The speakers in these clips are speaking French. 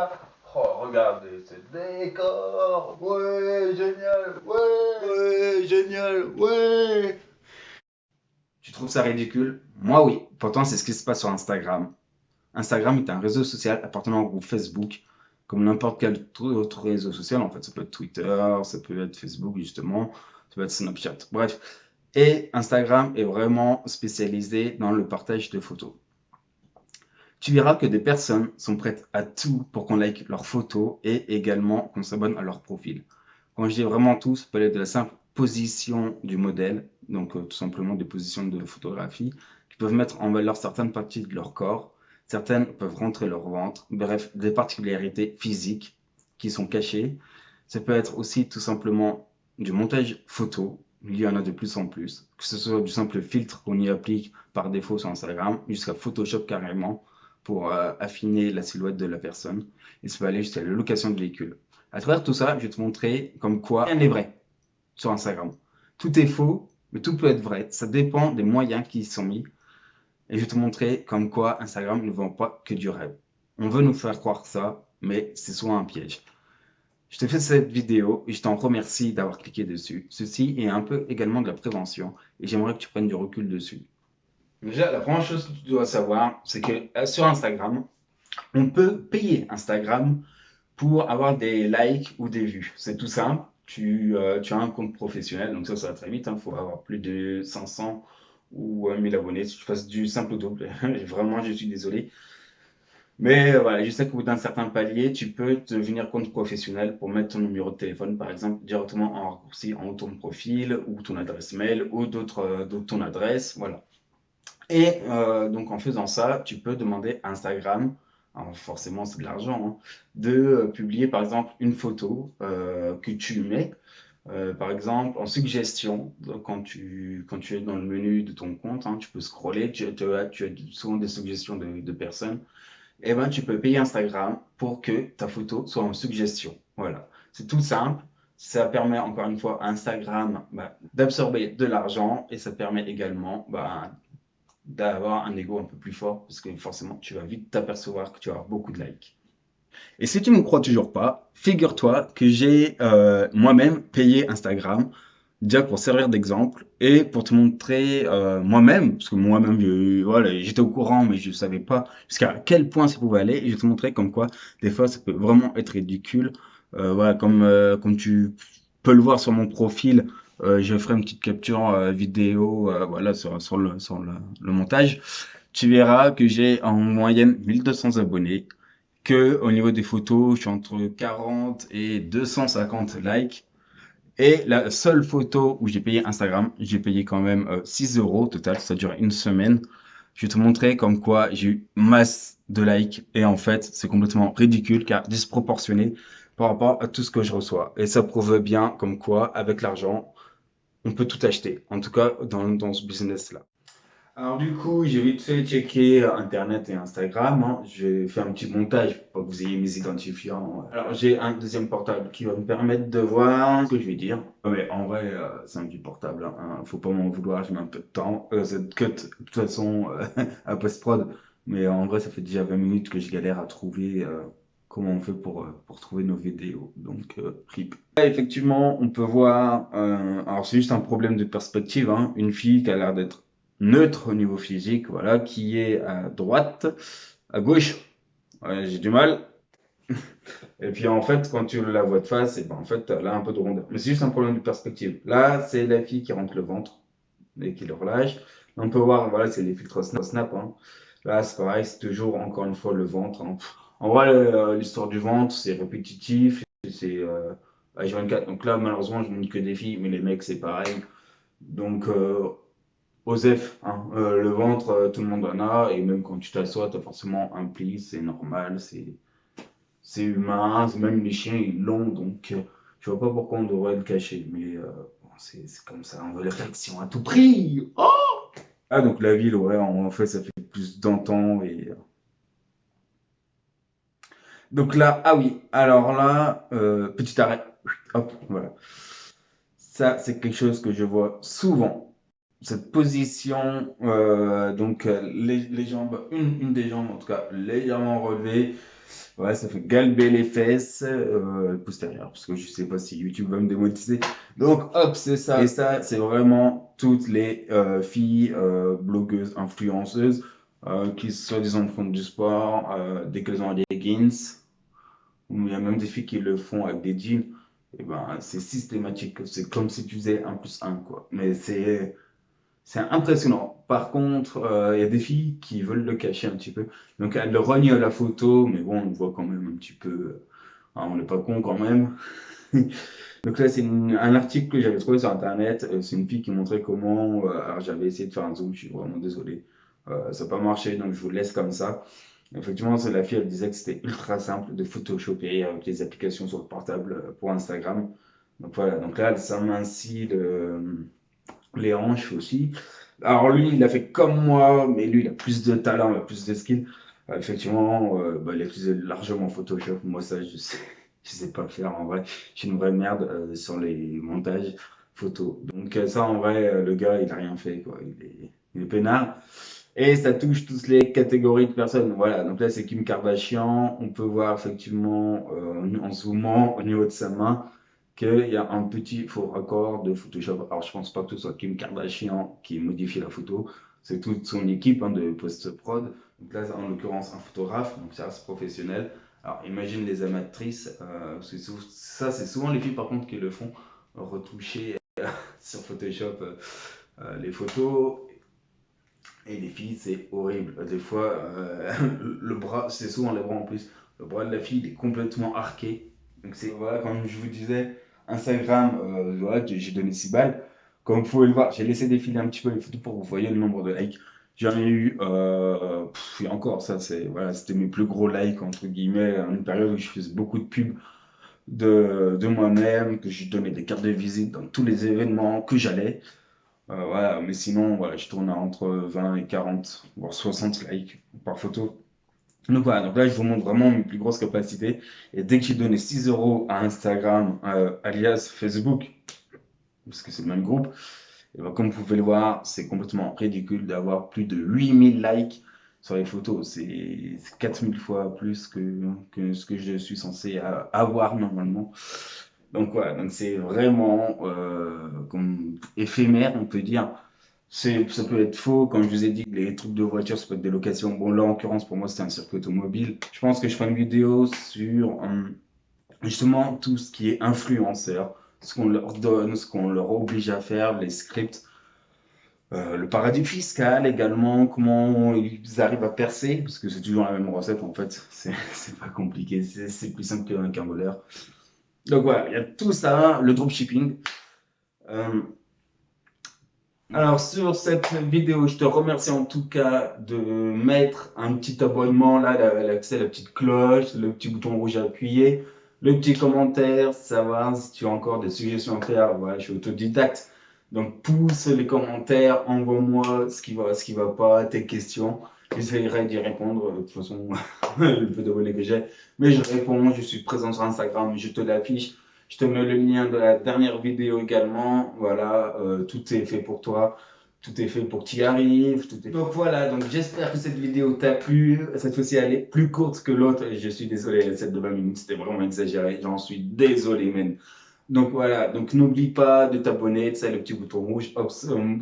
Oh, regardez ce décor! Ouais, génial! Ouais! Ouais, génial! Ouais! Tu trouves ça ridicule? Moi, oui. Pourtant, c'est ce qui se passe sur Instagram. Instagram est un réseau social appartenant au groupe Facebook, comme n'importe quel autre réseau social. En fait, ça peut être Twitter, ça peut être Facebook, justement, ça peut être Snapchat. Bref. Et Instagram est vraiment spécialisé dans le partage de photos. Tu verras que des personnes sont prêtes à tout pour qu'on like leurs photos et également qu'on s'abonne à leur profil. Quand je dis vraiment tout, ça peut aller de la simple position du modèle, donc tout simplement des positions de photographie, qui peuvent mettre en valeur certaines parties de leur corps, certaines peuvent rentrer leur ventre, bref, des particularités physiques qui sont cachées. Ça peut être aussi tout simplement du montage photo, il y en a de plus en plus, que ce soit du simple filtre qu'on y applique par défaut sur Instagram, jusqu'à Photoshop carrément, pour affiner la silhouette de la personne. Et ça peut aller jusqu'à la location de véhicules. À travers tout ça, je vais te montrer comme quoi rien n'est vrai sur Instagram. Tout est faux, mais tout peut être vrai. Ça dépend des moyens qui y sont mis. Et je vais te montrer comme quoi Instagram ne vend pas que du rêve. On veut nous faire croire ça, mais c'est souvent un piège. Je te fais cette vidéo et je t'en remercie d'avoir cliqué dessus. Ceci est un peu également de la prévention et j'aimerais que tu prennes du recul dessus. Déjà, la première chose que tu dois savoir, c'est que sur Instagram, on peut payer Instagram pour avoir des likes ou des vues. C'est tout simple. Tu as un compte professionnel, donc ça va très vite. Il faut avoir plus de 500 ou 1000 abonnés. Si tu fasses du simple au double, vraiment, je suis désolé. Mais voilà, je sais qu'au bout d'un certain palier, tu peux devenir compte professionnel pour mettre ton numéro de téléphone, par exemple, directement en raccourci en haut de ton profil ou ton adresse mail ou d'autres ton adresse. Voilà. Et donc en faisant ça, tu peux demander à Instagram, alors forcément c'est de l'argent, hein, de publier par exemple une photo que tu mets, par exemple en suggestion. Donc, quand tu es dans le menu de ton compte, hein, tu peux scroller, tu as souvent des suggestions de personnes. Et ben tu peux payer Instagram pour que ta photo soit en suggestion. Voilà, c'est tout simple. Ça permet encore une fois à Instagram d'absorber de l'argent et ça permet également d'avoir un ego un peu plus fort parce que forcément tu vas vite t'apercevoir que tu vas avoir beaucoup de likes. Et si tu ne me crois toujours pas, figure-toi que j'ai moi-même payé Instagram déjà pour servir d'exemple et pour te montrer moi-même, parce que moi-même voilà, j'étais au courant mais je ne savais pas jusqu'à quel point ça pouvait aller et je vais te montrer comme quoi des fois ça peut vraiment être ridicule. Voilà, comme tu peux le voir sur mon profil, je ferai une petite capture vidéo voilà, sur le montage. Tu verras que j'ai en moyenne 1200 abonnés, que au niveau des photos, je suis entre 40 et 250 likes. Et la seule photo où j'ai payé Instagram, j'ai payé quand même 6 euros au total, ça dure une semaine. Je vais te montrer comme quoi j'ai eu masse de likes et en fait c'est complètement ridicule car disproportionné par rapport à tout ce que je reçois. Et ça prouve bien comme quoi avec l'argent on peut tout acheter, en tout cas dans ce business-là. Alors du coup, j'ai vite fait checker Internet et Instagram, hein. J'ai fait un petit montage pour que vous ayez mes identifiants. Alors j'ai un deuxième portable qui va me permettre de voir ce que je vais dire. Mais en vrai, c'est un petit portable, hein. Faut pas m'en vouloir, j'ai mis un peu de temps. Cette cut, de toute façon, à post-prod. Mais en vrai, ça fait déjà 20 minutes que je galère à trouver comment on fait pour trouver nos vidéos. Donc, RIP. Là, effectivement, on peut voir, alors c'est juste un problème de perspective, hein. Une fille qui a l'air d'être neutre au niveau physique, voilà, qui est à droite, à gauche. Ouais, j'ai du mal. Et puis en fait, quand tu la vois de face, et ben en fait, elle a un peu de rondeur. Mais c'est juste un problème de perspective. Là, c'est la fille qui rentre le ventre et qui le relâche. Là, on peut voir, voilà, c'est les filtres snap, hein. Là, c'est pareil, c'est toujours encore une fois le ventre, hein. En vrai, l'histoire du ventre, c'est répétitif, c'est H24. Donc là, malheureusement, je montre que des filles, mais les mecs, c'est pareil. Donc, Osef, hein, le ventre, tout le monde en a, et même quand tu t'assois, tu as forcément un pli, c'est normal, c'est humain, même les chiens ils l'ont, donc je vois pas pourquoi on devrait le cacher, mais bon, c'est comme ça, on veut la réaction à tout prix. Oh ah, donc la ville, ouais, en fait, ça fait plus d'antan, et donc là, ah oui, alors là, petit arrêt, hop, voilà. Ça, c'est quelque chose que je vois souvent. Cette position, donc les jambes, une des jambes en tout cas légèrement relevée. Ouais, ça fait galber les fesses postérieures, parce que je sais pas si YouTube va me démonétiser. Donc, hop, c'est ça. Et ça, c'est vraiment toutes les filles blogueuses, influenceuses, qui soi-disant font du sport, dès qu'elles ont des leggings, ou il y a même des filles qui le font avec des jeans, et ben, c'est systématique. C'est comme si tu faisais un plus un, quoi. Mais c'est impressionnant. Par contre, il y a des filles qui veulent le cacher un petit peu. Donc, elles le rognent à la photo, mais bon, on voit quand même un petit peu. On n'est pas con quand même. Donc là, c'est un article que j'avais trouvé sur Internet. C'est une fille qui montrait comment. Alors, j'avais essayé de faire un zoom, je suis vraiment désolé. Ça n'a pas marché, donc je vous le laisse comme ça. Effectivement, c'est la fille, elle disait que c'était ultra simple de photoshopper avec les applications sur le portable pour Instagram. Donc voilà, donc là, elle s'amincit les hanches aussi. Alors lui, il a fait comme moi, mais lui, il a plus de talent, il a plus de skill. Effectivement, bah, il a utilisé largement Photoshop. Moi, ça, je sais pas faire en vrai. Je suis une vraie merde sur les montages photos. Donc ça, en vrai, le gars, il a rien fait, quoi. Il est peinard. Et ça touche toutes les catégories de personnes. Voilà, donc là, c'est Kim Kardashian. On peut voir effectivement, en zoomant au niveau de sa main, qu'il y a un petit faux raccord de Photoshop. Alors, je pense pas que ce soit Kim Kardashian qui modifie la photo, c'est toute son équipe de post-prod. Donc là, en l'occurrence, un photographe, donc ça reste professionnel. Alors, imagine les amatrices, parce que ça, c'est souvent les filles par contre qui le font, retoucher sur Photoshop les photos. Et les filles, c'est horrible. Des fois, le bras, c'est souvent les bras en plus. Le bras de la fille, il est complètement arqué. Donc, c'est, voilà, comme je vous disais, Instagram, voilà, j'ai donné 6 balles. Comme vous pouvez le voir, j'ai laissé défiler un petit peu les photos pour que vous voyez le nombre de likes. J'en ai eu, et encore, ça, c'est, voilà, c'était mes plus gros likes, entre guillemets, à une période où je faisais beaucoup de pubs de moi-même, que je donnais des cartes de visite dans tous les événements que j'allais. Voilà, mais sinon, voilà, je tourne à entre 20 et 40, voire 60 likes par photo. Donc voilà, donc là, je vous montre vraiment mes plus grosses capacités. Et dès que j'ai donné 6 euros à Instagram, alias Facebook, parce que c'est le même groupe, et ben, comme vous pouvez le voir, c'est complètement ridicule d'avoir plus de 8000 likes sur les photos. C'est 4000 fois plus que ce que je suis censé avoir normalement. Donc voilà, donc c'est vraiment comme éphémère, on peut dire. Ça peut être faux, comme je vous ai dit, les trucs de voiture, ça peut être des locations. Bon, là, en l'occurrence, pour moi, c'était un circuit automobile. Je pense que je ferai une vidéo sur justement tout ce qui est influenceur, ce qu'on leur donne, ce qu'on leur oblige à faire, les scripts, le paradis fiscal également, comment ils arrivent à percer, parce que c'est toujours la même recette en fait, c'est pas compliqué, c'est plus simple qu'un voleur. Donc voilà, il y a tout ça, le dropshipping. Euh, Alors sur cette vidéo, je te remercie en tout cas de mettre un petit abonnement là, c'est la petite cloche, le petit bouton rouge à appuyer, le petit commentaire, savoir si tu as encore des suggestions à faire. Voilà, je suis autodidacte, donc pousse les commentaires, envoie-moi ce qui va pas, tes questions. J'essaierai d'y répondre de toute façon, le peu d'abonnés que j'ai, mais je réponds, je suis présent sur Instagram, je te l'affiche. Je te mets le lien de la dernière vidéo également. Voilà, tout est fait pour toi. Tout est fait pour que tu y arrives. Donc voilà, donc j'espère que cette vidéo t'a plu. Cette fois-ci, elle est plus courte que l'autre. Et je suis désolé, celle de 20 minutes, c'était vraiment exagéré. J'en suis désolé, man. Donc voilà, donc n'oublie pas de t'abonner, tu sais, le petit bouton rouge. Hop,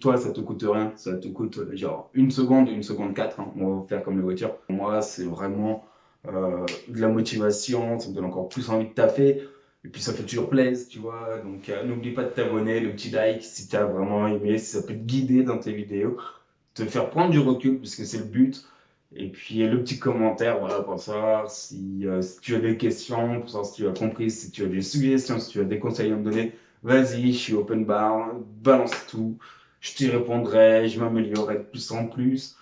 toi, ça te coûte rien. Ça te coûte genre une seconde 4. Hein. On va faire comme les voitures. Pour moi, c'est vraiment de la motivation. Ça me donne encore plus envie de taffer. Et puis ça fait toujours plaisir, tu vois. Donc n'oublie pas de t'abonner, le petit like si tu as vraiment aimé, si ça peut te guider dans tes vidéos, te faire prendre du recul, parce que c'est le but. Et puis le petit commentaire, voilà, pour savoir si tu as des questions, pour savoir si tu as compris, si tu as des suggestions, si tu as des conseils à me donner. Vas-y, je suis open bar, balance tout. Je t'y répondrai, je m'améliorerai de plus en plus.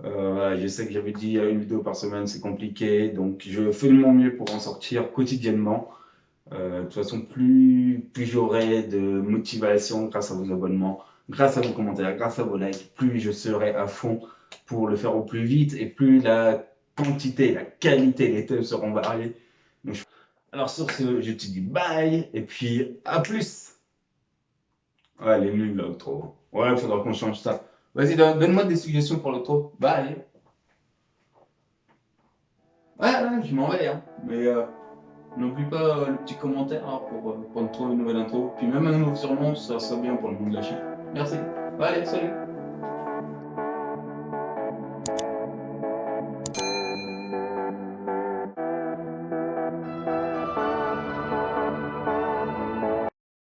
Voilà, je sais que j'avais dit une vidéo par semaine, c'est compliqué, donc je fais de mon mieux pour en sortir quotidiennement. De toute façon, plus j'aurai de motivation grâce à vos abonnements, grâce à vos commentaires, grâce à vos likes, plus je serai à fond pour le faire au plus vite et plus la quantité, la qualité des thèmes seront variés. Alors sur ce, je te dis bye et puis à plus. Ouais, elle est nulle l'outro. Ouais, il faudra qu'on change ça. Vas-y, donne-moi des suggestions pour l'outro. Bye. Ouais, je m'en vais, hein. Mais n'oublie pas le petit commentaire hein, pour nous trouver une nouvelle intro. Puis même un nouveau surnom, ça serait bien pour le monde de la chaîne. Merci. Allez, salut.